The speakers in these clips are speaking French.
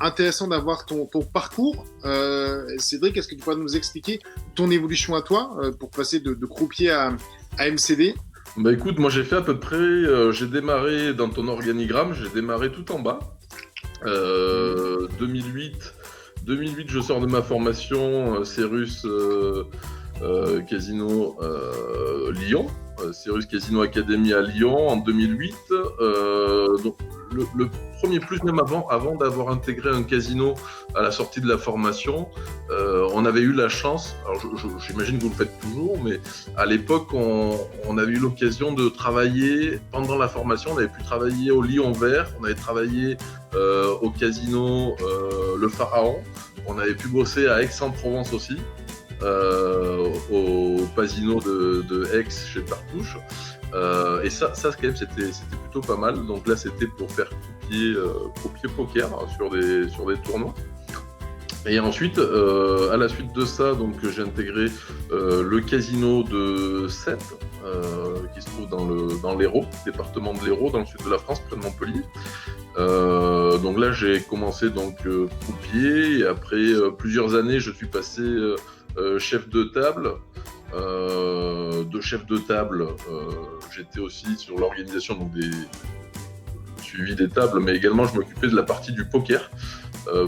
intéressant d'avoir ton parcours. Cédric, est-ce que tu pourrais nous expliquer ton évolution à toi pour passer de croupier à MCD? Bah écoute, moi j'ai fait à peu près, j'ai démarré dans ton organigramme, j'ai démarré tout en bas. 2008, 2008, je sors de ma formation Cérus Casino Lyon, Cérus Casino Academy à Lyon en 2008. Donc le premier plus, même avant d'avoir intégré un casino à la sortie de la formation, on avait eu la chance, alors j'imagine que vous le faites toujours, mais à l'époque, on avait eu l'occasion de travailler pendant la formation. On avait pu travailler au Lion Vert, on avait travaillé au casino Le Pharaon, on avait pu bosser à Aix-en-Provence aussi, au Pasino de Aix chez Partouche. Et ça quand même, c'était plutôt pas mal. Donc là, c'était pour faire croupier poker sur des tournois. Et ensuite, à la suite de ça, donc j'ai intégré le casino de Sète, qui se trouve dans l'Hérault, département de l'Hérault, dans le sud de la France, près de Montpellier. Donc là, j'ai commencé donc croupier, et après plusieurs années, je suis passé chef de table. De chef de table, j'étais aussi sur l'organisation donc des suivi des tables, mais également je m'occupais de la partie du poker,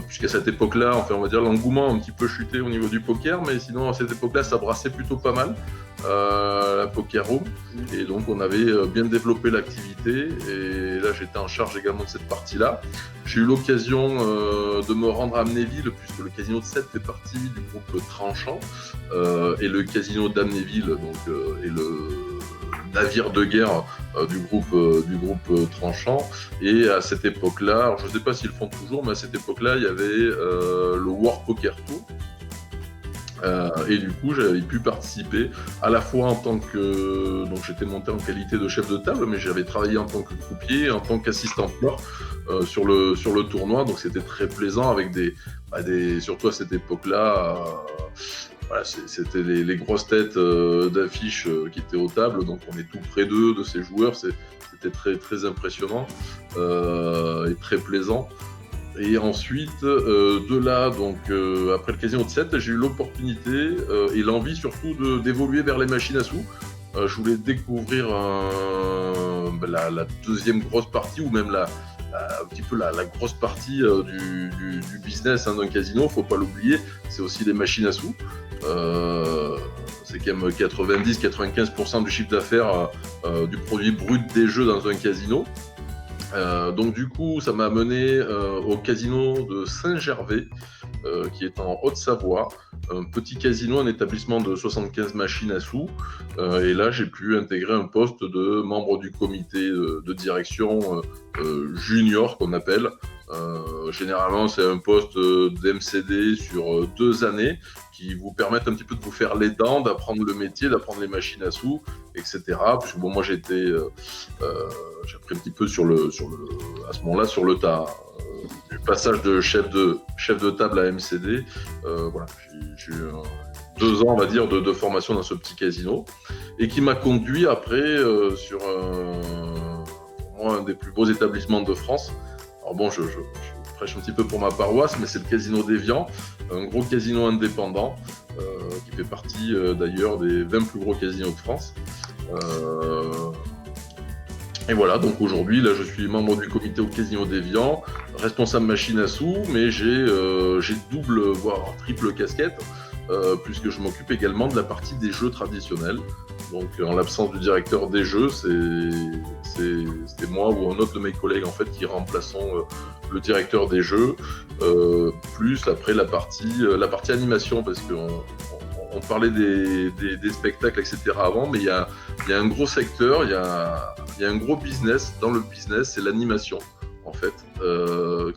puisqu'à cette époque-là, enfin, on va dire l'engouement a un petit peu chuté au niveau du poker, mais sinon à cette époque-là, ça brassait plutôt pas mal, la poker room, et donc on avait bien développé l'activité, et là j'étais en charge également de cette partie-là. J'ai eu l'occasion de me rendre à Amnéville, puisque le casino de Sète fait partie du groupe Tranchant, et le casino d'Amnéville donc, est le navire de guerre du groupe Tranchant. Et à cette époque-là, alors je ne sais pas s'ils le font toujours, mais à cette époque-là, il y avait le World Poker Tour. Et du coup, j'avais pu participer à la fois en tant que... Donc j'étais monté en qualité de chef de table, mais j'avais travaillé en tant que croupier, en tant qu'assistant floor sur le tournoi. Donc c'était très plaisant avec surtout à cette époque-là, voilà, c'était les grosses têtes d'affiches qui étaient aux tables. Donc on est tout près d'eux, de ces joueurs. C'était très, très impressionnant et très plaisant. Et ensuite, de là, donc après le casino de Sète, j'ai eu l'opportunité et l'envie surtout d'évoluer vers les machines à sous. Je voulais découvrir la deuxième grosse partie, ou même un petit peu la grosse partie du business d'un casino. Faut pas l'oublier, c'est aussi les machines à sous. C'est quand même 90-95% du chiffre d'affaires du produit brut des jeux dans un casino. Donc du coup, ça m'a amené au casino de Saint-Gervais, qui est en Haute-Savoie, un petit casino, un établissement de 75 machines à sous. Et là, j'ai pu intégrer un poste de membre du comité de direction junior, qu'on appelle. Généralement, c'est un poste d'MCD sur 2 années qui vous permettent un petit peu de vous faire les dents, d'apprendre le métier, d'apprendre les machines à sous, etc. Parce que bon, moi, j'ai appris un petit peu à ce moment-là, sur le tas. Du passage de chef de table à MCD, voilà, j'ai eu 2 ans, on va dire, de formation dans ce petit casino, et qui m'a conduit après sur pour moi un des plus beaux établissements de France. Alors bon, je prêche un petit peu pour ma paroisse, mais c'est le casino d'Évian, un gros casino indépendant qui fait partie d'ailleurs des 20 plus gros casinos de France. Et voilà, donc aujourd'hui, là, je suis membre du comité au casino d'Évian, responsable machine à sous, mais j'ai double, voire triple casquette, puisque je m'occupe également de la partie des jeux traditionnels. Donc, en l'absence du directeur des jeux, c'était moi ou un autre de mes collègues en fait qui remplaçons le directeur des jeux, plus après la partie animation, parce qu'on parlait des spectacles, etc. avant, mais il y a un gros secteur, il y a un gros business. Dans le business, c'est l'animation, en fait,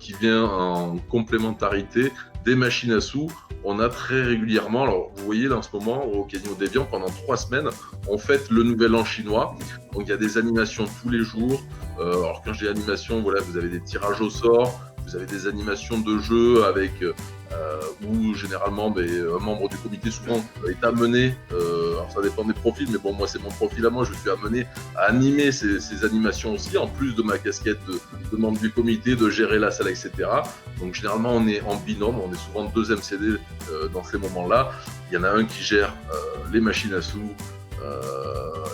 qui vient en complémentarité des machines à sous. On a très régulièrement, alors vous voyez là en ce moment au Casino d'Évian, pendant 3 semaines, on fête le Nouvel An chinois. Donc il y a des animations tous les jours. Alors quand je dis animation, voilà, vous avez des tirages au sort, vous avez des animations de jeu avec où généralement un membre du comité souvent est amené Alors, ça dépend des profils, mais bon, moi, c'est mon profil à moi. Je suis amené à animer ces animations aussi, en plus de ma casquette de membre du comité, de gérer la salle, etc. Donc, généralement, on est en binôme. On est souvent deux MCD dans ces moments-là. Il y en a un qui gère les machines à sous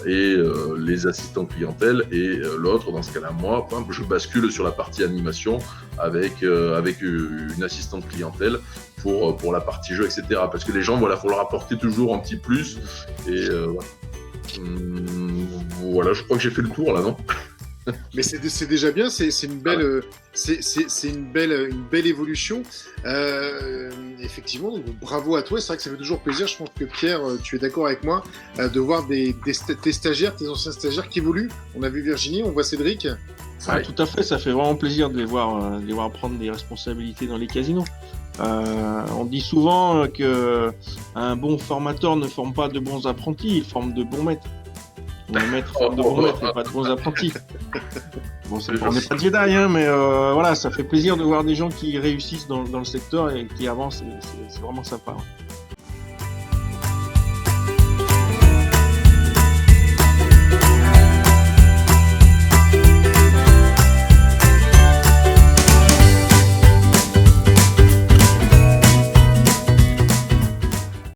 et les assistants clientèle, et l'autre, dans ce cas-là, moi, je bascule sur la partie animation avec une assistante clientèle pour la partie jeu, etc. Parce que les gens, voilà, faut leur apporter toujours un petit plus. Et voilà, je crois que j'ai fait le tour là, non? Mais c'est déjà bien, c'est une belle, c'est une belle évolution. Effectivement, donc bravo à toi. C'est vrai que ça fait toujours plaisir. Je pense que Pierre, tu es d'accord avec moi, de voir tes stagiaires, tes anciens stagiaires qui évoluent. On a vu Virginie, on voit Cédric. Ah, tout à fait, ça fait vraiment plaisir de les voir prendre des responsabilités dans les casinos. On dit souvent qu'un bon formateur ne forme pas de bons apprentis, il forme de bons maîtres. Un maître forme de bons maîtres et pas de bons apprentis. Bon, on n'est pas Jedi, hein, mais voilà, ça fait plaisir de voir des gens qui réussissent dans le secteur et qui avancent, c'est vraiment sympa.